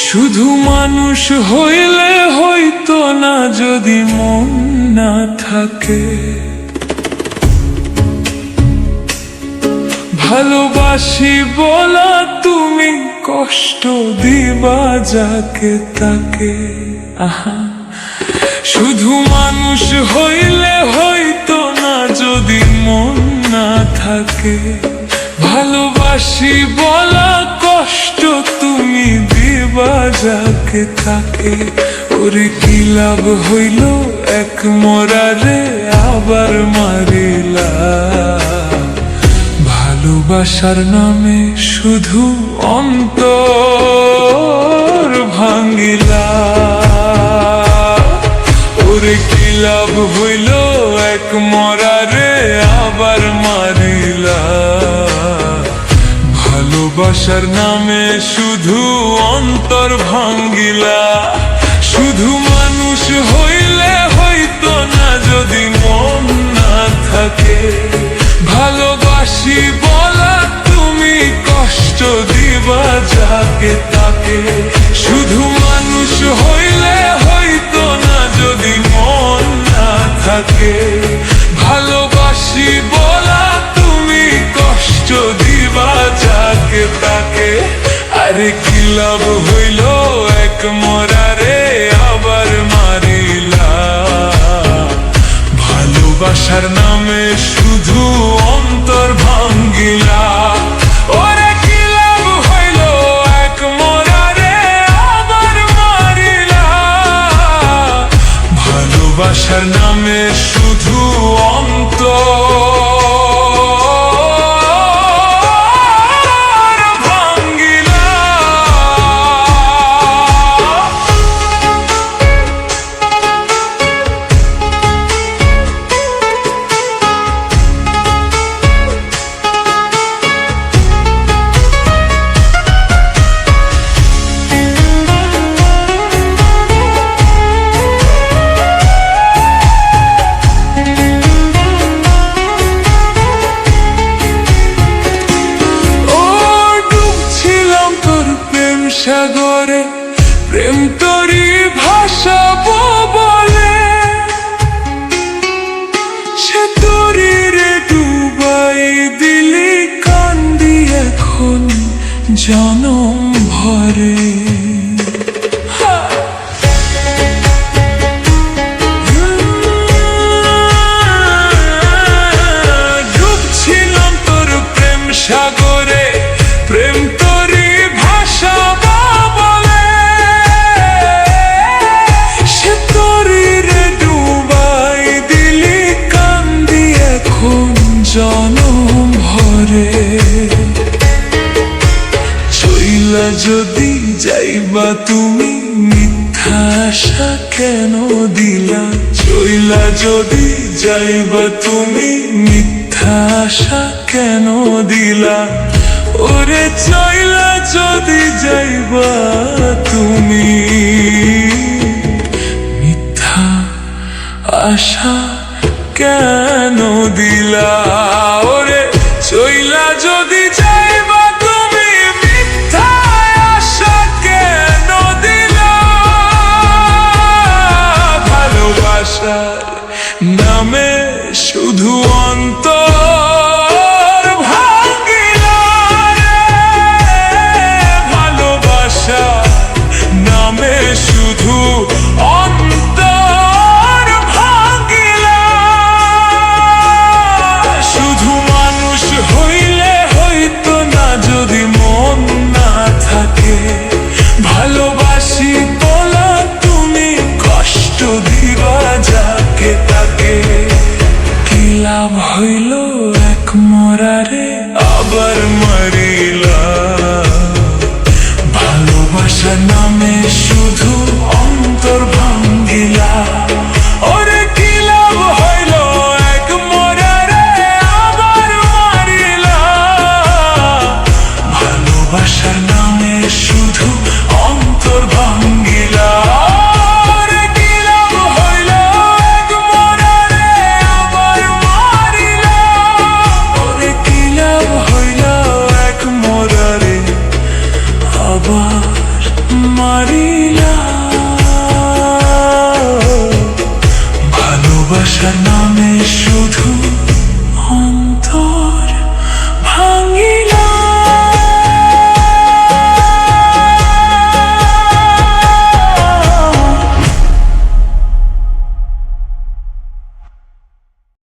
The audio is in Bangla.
শুধু মানুষ হইলে হইতো না যদি মন না থাকে। ভালোবাসি বলা তুমি কষ্ট দিবা যাকে তাকে। আহা, শুধু মানুষ হইলে হইতো না যদি মন না থাকে। ভালোবাসি বলা কষ্ট তুমি দিবা যাকে তাকে। ওরে কি লাভ হইল এক মরারে আবার মারিলা। ভালোবাসার নামে শুধু অন্তর ভাঙিলা। ওরে কি লাভ হইল এক মরারে আবার মারিলা। ভালোবাসার নামে শুধু অন্তর ভাঙিলা। শুধু মানুষ হইলে হইতো না যদি মন না থাকে। ভালোবাসি বলা তুমি কষ্ট দিবা যাকে তাকে। শুধু মানুষ হইলে হইতো না যদি মন না থাকে। ভালোবাসি বলা তুমি কষ্ট দিবা যাকে তাকে। আরে কি লাভ হইল এক মরারে আবার মারিলা। ভালোবাসার নামে শুধু অন্তর ভাঙ্গিলা। ওরে কি লাভ হইল এক মরারে আবার মারিলা। ভালোবাসার নামে শুধু অন্তর সাগরে প্রেম তরি ভাসাবো বলে। সে তরি রে ডুবাই দিলি কান্দি এখন জনম ভরে। ডুবছিলাম তোর প্রেম সাগরে প্রেম তরি ভাসাবো। জনম ভরে চইলা যদি যাইবা তুমি মিথ্যা আশা কেন দিলা। চইলা যদি যাইবা তুমি মিথ্যা আশা কেন দিলা। ওরে চইলা যদি যাইবা তুমি মিথ্যা আশা কেন দিলা। ওরে চইলা যদি যাইবা তুমি মিথ্যা আশা কেন দিলা। ভালোবাসার নামে শুধু অন্তর ভাঙিলা রে। ভালোবাসার নামে শুধু ভালোবাসি বলা তুমি কষ্ট দিবা যাকে তাকে। কি লাভ হইল এক মরারে আবার মারিলা। ভালোবাসার নামে শুধু অন্তর ভাঙ্গিলা। ওরে কি লাভ হইল এক মরারে আবার মারিলা। ভালোবাসার